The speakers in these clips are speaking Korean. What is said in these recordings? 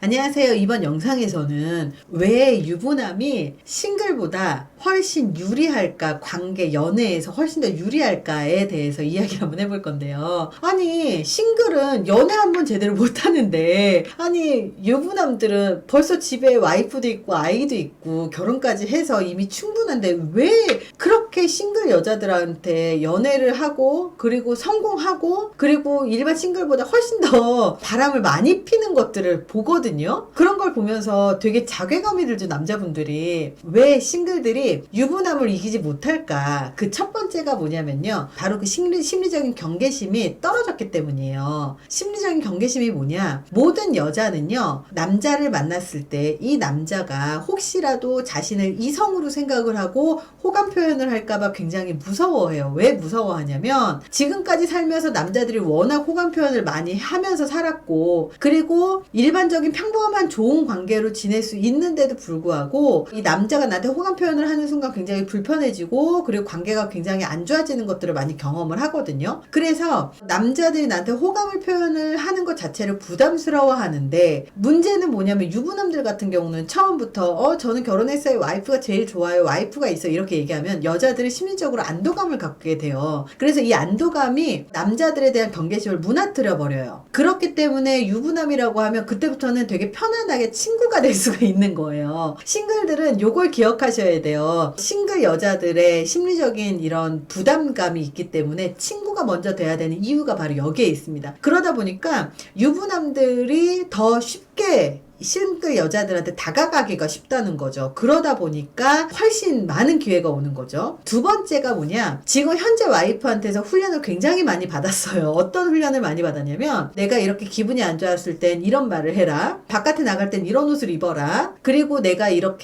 안녕하세요. 이번 영상에서는 왜 유부남이 싱글보다 훨씬 유리할까, 관계, 연애에서 훨씬 더 유리할까에 대해서 이야기를 한번 해볼 건데요. 아니, 싱글은 연애 한번 제대로 못하는데, 아니, 유부남들은 벌써 집에 와이프도 있고, 아이도 있고, 결혼까지 해서 이미 충분한데, 왜 그렇게 싱글 여자들한테 연애를 하고, 그리고 성공하고, 그리고 일반 싱글보다 훨씬 더 바람을 많이 피는 것들을 보거든요. 그런 걸 보면서 되게 자괴감이 들죠, 남자분들이. 왜 싱글들이 유부남을 이기지 못할까? 그 첫 번째가 뭐냐면요, 바로 그 심리적인 경계심이 떨어졌기 때문이에요. 심리적인 경계심이 뭐냐, 모든 여자는요, 남자를 만났을 때 이 남자가 혹시라도 자신을 이성으로 생각을 하고 호감 표현을 할까봐 굉장히 무서워해요. 왜 무서워하냐면, 지금까지 살면서 남자들이 워낙 호감 표현을 많이 하면서 살았고, 그리고 일반적인 평범한 좋은 관계로 지낼 수 있는데도 불구하고 이 남자가 나한테 호감 표현을 하는 순간 굉장히 불편해지고, 그리고 관계가 굉장히 안 좋아지는 것들을 많이 경험을 하거든요. 그래서 남자들이 나한테 호감을 표현을 하는 것 자체를 부담스러워 하는데, 문제는 뭐냐면 유부남들 같은 경우는 처음부터 저는 결혼했어요, 와이프가 제일 좋아요, 와이프가 있어, 이렇게 얘기하면 여자들이 심리적으로 안도감을 갖게 돼요. 그래서 이 안도감이 남자들에 대한 경계심을 무너뜨려 버려요. 그렇기 때문에 유부남이라고 하면 그때부터는 되게 편안하게 친구가 될 수가 있는 거예요. 싱글들은 요걸 기억하셔야 돼요. 싱글 여자들의 심리적인 이런 부담감이 있기 때문에 친구가 먼저 돼야 되는 이유가 바로 여기에 있습니다. 그러다 보니까 유부남들이 더 쉽게 싱글 여자들한테 다가가기가 쉽다는 거죠. 그러다 보니까 훨씬 많은 기회가 오는 거죠. 두 번째가 뭐냐, 지금 현재 와이프한테서 훈련을 굉장히 많이 받았어요. 어떤 훈련을 많이 받았냐면, 내가 이렇게 기분이 안 좋았을 땐 이런 말을 해라, 바깥에 나갈 땐 이런 옷을 입어라, 그리고 내가 이런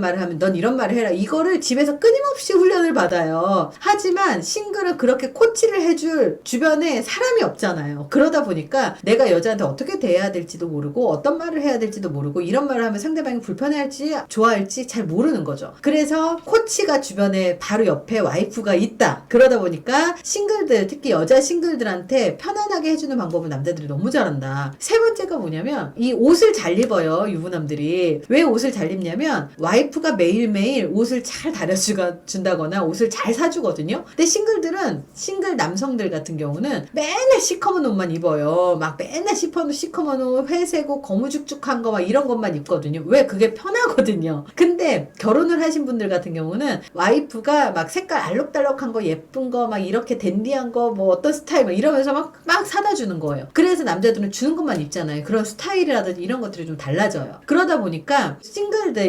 말을 하면 넌 이런 말을 해라, 이거를 집에서 끊임없이 훈련을 받아요. 하지만 싱글은 그렇게 코치를 해줄 주변에 사람이 없잖아요. 그러다 보니까 내가 여자한테 어떻게 대해야 될지도 모르고, 어떤 말을 해야 될지도 모르고, 이런 말을 하면 상대방이 불편해할지 좋아할지 잘 모르는 거죠. 그래서 코치가 주변에 바로 옆에 와이프가 있다. 그러다 보니까 싱글들, 특히 여자 싱글들한테 편안하게 해주는 방법은 남자들이 너무 잘한다. 세 번째가 뭐냐면, 이 옷을 잘 입어요, 유부남들이. 왜 옷을 잘 입냐면, 와이프가 매일매일 옷을 잘 다려준다거나 옷을 잘 사주거든요. 근데 싱글 남성들 같은 경우는 맨날 시커먼 옷만 입어요. 막 맨날 시커먼 옷, 회색옷, 거무죽죽한 거 막 이런 것만 입거든요. 왜? 그게 편하거든요. 근데 결혼을 하신 분들 같은 경우는 와이프가 막 색깔 알록달록한 거, 예쁜 거, 막 이렇게 댄디한 거, 뭐 어떤 스타일 막 이러면서 막 사다 주는 거예요. 그래서 남자들은 주는 것만 입잖아요. 그런 스타일이라든지 이런 것들이 좀 달라져요. 그러다 보니까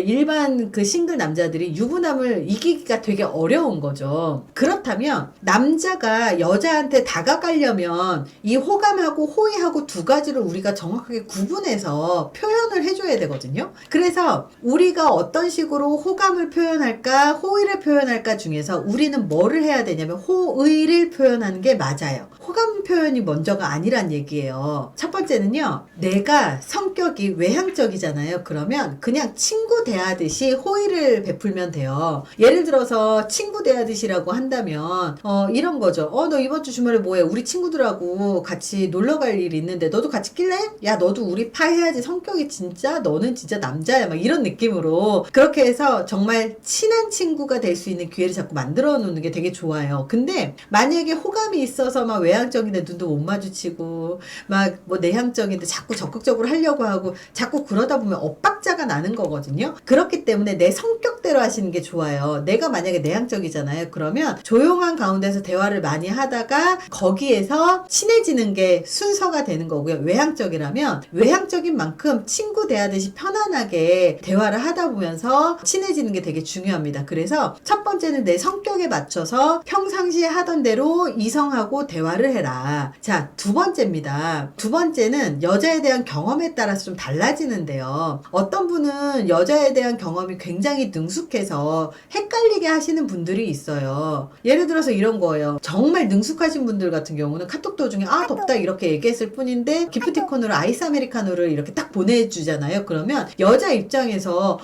일반 그 싱글 남자들이 유부남을 이기기가 되게 어려운 거죠. 그렇다면 남자가 여자한테 다가가려면 이 호감하고 호의하고 두 가지를 우리가 정확하게 구분해서 표현을 해줘야 되거든요. 그래서 우리가 어떤 식으로 호감을 표현할까, 호의를 표현할까 중에서 우리는 뭐를 해야 되냐면 호의를 표현하는 게 맞아요. 호감 표현이 먼저가 아니란 얘기예요. 첫 번째는요, 내가 성격이 외향적이잖아요. 그러면 그냥 친구 대하듯이 호의를 베풀면 돼요. 예를 들어서 친구 대하듯이라고 한다면 이런 거죠. 너 이번 주 주말에 뭐해? 우리 친구들하고 같이 놀러 갈 일이 있는데 너도 같이 낄래? 야, 너도 우리 파 해야지. 성격이 진짜 너는 진짜 남자야, 막 이런 느낌으로 그렇게 해서 정말 친한 친구가 될 수 있는 기회를 자꾸 만들어 놓는 게 되게 좋아요. 근데 만약에 호감이 있어서 막 외향적인데 눈도 못 마주치고 막 뭐 내향적인데 자꾸 적극적으로 하려고 하고 자꾸 그러다 보면 엇박자가 나는 거거든요. 그렇기 때문에 내 성격대로 하시는 게 좋아요. 내가 만약에 내향적이잖아요. 그러면 조용한 가운데서 대화를 많이 하다가 거기에서 친해지는 게 순서가 되는 거고요. 외향적이라면 외향적인 만큼 친구 대하듯이 편안하게 대화를 하다 보면서 친해지는 게 되게 중요합니다. 그래서 첫 번째는 내 성격에 맞춰서 평상시에 하던 대로 이성하고 대화를 해라. 자, 두 번째입니다. 두 번째는 여자에 대한 경험에 따라서 좀 달라지는데요. 어떤 분은 여자에 대한 경험이 굉장히 능숙해서 헷갈리게 하시는 분들이 있어요. 예를 들어서 이런 거예요. 정말 능숙하신 분들 같은 경우는 카톡 도중에 덥다 이렇게 얘기했을 뿐인데 기프티콘으로 아이스 아메리카노를 이렇게 딱 보내주잖아요. 그러면 여자 입장에서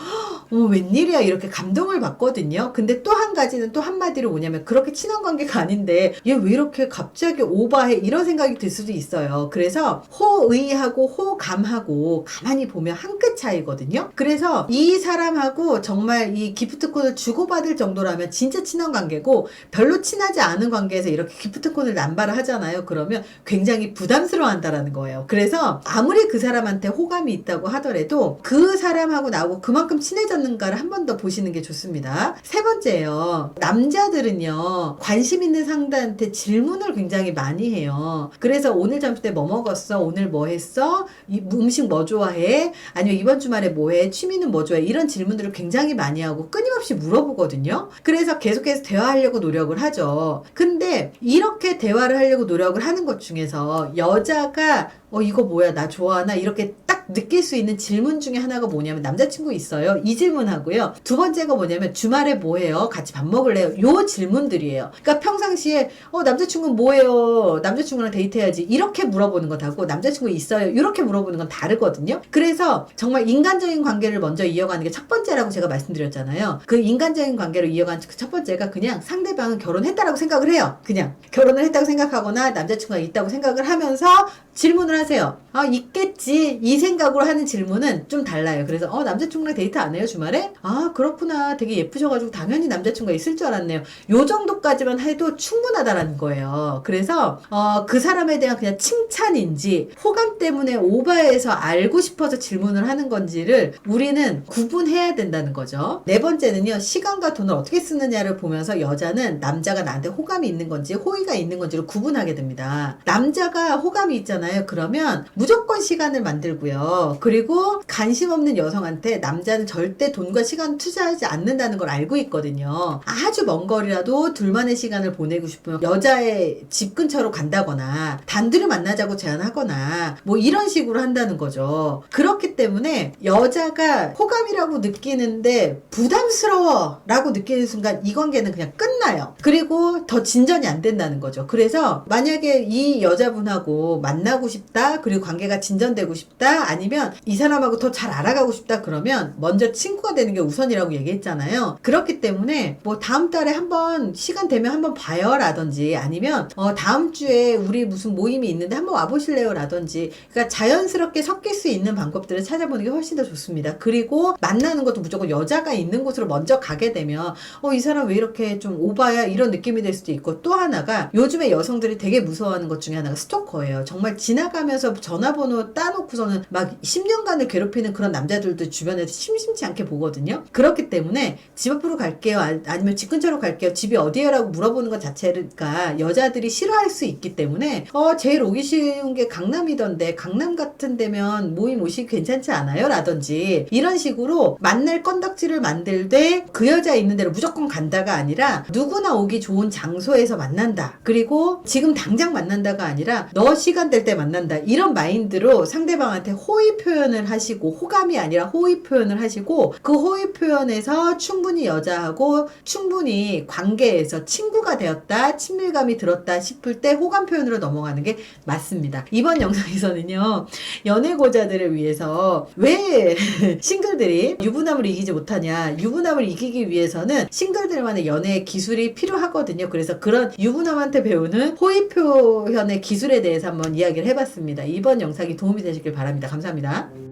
웬일이야 이렇게 감동을 받거든요. 근데 또 한 가지는 또 한마디로 뭐냐면 그렇게 친한 관계가 아닌데 얘 왜 이렇게 갑자기 오바해 이런 생각이 들 수도 있어요. 그래서 호의하고 호감하고 가만히 보면 한 끗 차이거든요. 그래서 이 사람하고 정말 이 기프트콘을 주고받을 정도라면 진짜 친한 관계고, 별로 친하지 않은 관계에서 이렇게 기프트콘을 남발을 하잖아요. 그러면 굉장히 부담스러워 한다라는 거예요. 그래서 아무리 그 사람한테 호감이 있다고 하더라도 그 사람하고 나하고 그만큼 친해졌는가를 한 번 더 보시는 게 좋습니다. 세 번째요. 남자들은요, 관심 있는 상대한테 질문을 굉장히 많이 해요. 그래서 오늘 점심 때 뭐 먹었어? 오늘 뭐 했어? 음식 뭐 좋아해? 아니면 이번 주말에 뭐 해? 취미는 뭐 좋아해? 이런 질문들을 굉장히 많이 하고 끊임없이 물어보거든요. 그래서 계속해서 대화하려고 노력을 하죠. 근데 이렇게 대화를 하려고 노력을 하는 것 중에서 여자가 이거 뭐야 나 좋아하나 이렇게 딱 느낄 수 있는 질문 중에 하나가 뭐냐면 남자친구 있어요? 이 질문하고요. 두 번째가 뭐냐면 주말에 뭐 해요? 같이 밥 먹을래요? 요 질문들이에요. 그러니까 평상시에 남자친구는 뭐 해요? 남자친구랑 데이트해야지 이렇게 물어보는 것하고 남자친구 있어요? 이렇게 물어보는 건 다르거든요. 그래서 정말 인간적인 관계를 먼저 이어가는 게 첫 번째라고 제가 말씀드렸잖아요. 그 인간적인 관계를 이어가는 첫 번째가 그냥 상대방은 결혼했다라고 생각을 해요. 그냥 결혼을 했다고 생각하거나 남자친구가 있다고 생각을 하면서 질문을 하세요. 있겠지. 이 생각으로 하는 질문은 좀 달라요. 그래서 남자친구랑 데이트 안 해요, 주말에? 그렇구나. 되게 예쁘셔가지고 당연히 남자친구가 있을 줄 알았네요. 요 정도까지만 해도 충분하다라는 거예요. 그래서 그 사람에 대한 그냥 칭찬인지 호감 때문에 오버해서 알고 싶어서 질문을 하는 건지를 우리는 구분해야 된다는 거죠. 네 번째는요. 시간과 돈을 어떻게 쓰느냐를 보면서 여자는 남자가 나한테 호감이 있는 건지 호의가 있는 건지를 구분하게 됩니다. 남자가 호감이 있잖아요. 그러면 무조건 시간을 만들고요. 그리고 관심 없는 여성한테 남자는 절대 돈과 시간을 투자하지 않는다는 걸 알고 있거든요. 아주 먼 거리라도 둘만의 시간을 보내고 싶으면 여자의 집 근처로 간다거나 단둘이 만나자고 제안하거나 뭐 이런 식으로 한다는 거죠. 그렇기 때문에 여자가 호감이라고 느끼는데 부담스러워 라고 느끼는 순간 이 관계는 그냥 끝나요. 그리고 더 진전이 안 된다는 거죠. 그래서 만약에 이 여자분하고 만나고 싶다, 그리고 관계가 진전되고 싶다, 아니면 이 사람하고 더 잘 알아가고 싶다 그러면 먼저 친구가 되는 게 우선이라고 얘기했잖아요. 그렇기 때문에 뭐 다음 달에 한번 시간 되면 한번 봐요 라든지, 아니면 다음 주에 우리 무슨 모임이 있는데 한번 와보실래요 라든지, 그러니까 자연스럽게 섞일 수 있는 방법들을 찾아보는 게 훨씬 더 좋습니다. 그리고 만나는 것도 무조건 여자가 있는 곳으로 먼저 가게 되면 이 사람 왜 이렇게 좀 오바야 이런 느낌이 될 수도 있고, 또 하나가 요즘에 여성들이 되게 무서워하는 것 중에 하나가 스토커예요. 정말 지나가면서 전화번호 따놓고서는 막 10년간을 괴롭히는 그런 남자들도 주변에서 심심치 않게 보거든요. 그렇기 때문에 집 앞으로 갈게요, 아니면 집 근처로 갈게요, 집이 어디에요 라고 물어보는 것 자체가 여자들이 싫어할 수 있기 때문에 제일 오기 쉬운 게 강남이던데 강남 같은 데면 모임 오시기 괜찮지 않아요? 라든지 이런 식으로 만날 건덕지를 만들되 그 여자 있는 데로 무조건 간다가 아니라 누구나 오기 좋은 장소에서 만난다. 그리고 지금 당장 만난다가 아니라 너 시간 될 때 만난다. 이런 마인드로 상대방한테 호의 표현을 하시고, 호감이 아니라 호의 표현을 하시고, 그 호의 표현에서 충분히 여자하고 충분히 관계에서 친구가 되었다, 친밀감이 들었다 싶을 때 호감 표현으로 넘어가는 게 맞습니다. 이번 영상에서는요, 연애고자들을 위해서 왜 싱글들이 유부남을 이기지 못하냐, 유부남을 이기기 위해서는 싱글들만의 연애 기술이 필요하거든요. 그래서 그런 유부남한테 배우는 호의 표현의 기술에 대해서 한번 이야기를 해봤습니다. 이번 영상이 도움이 되시길 바랍니다. 감사합니다.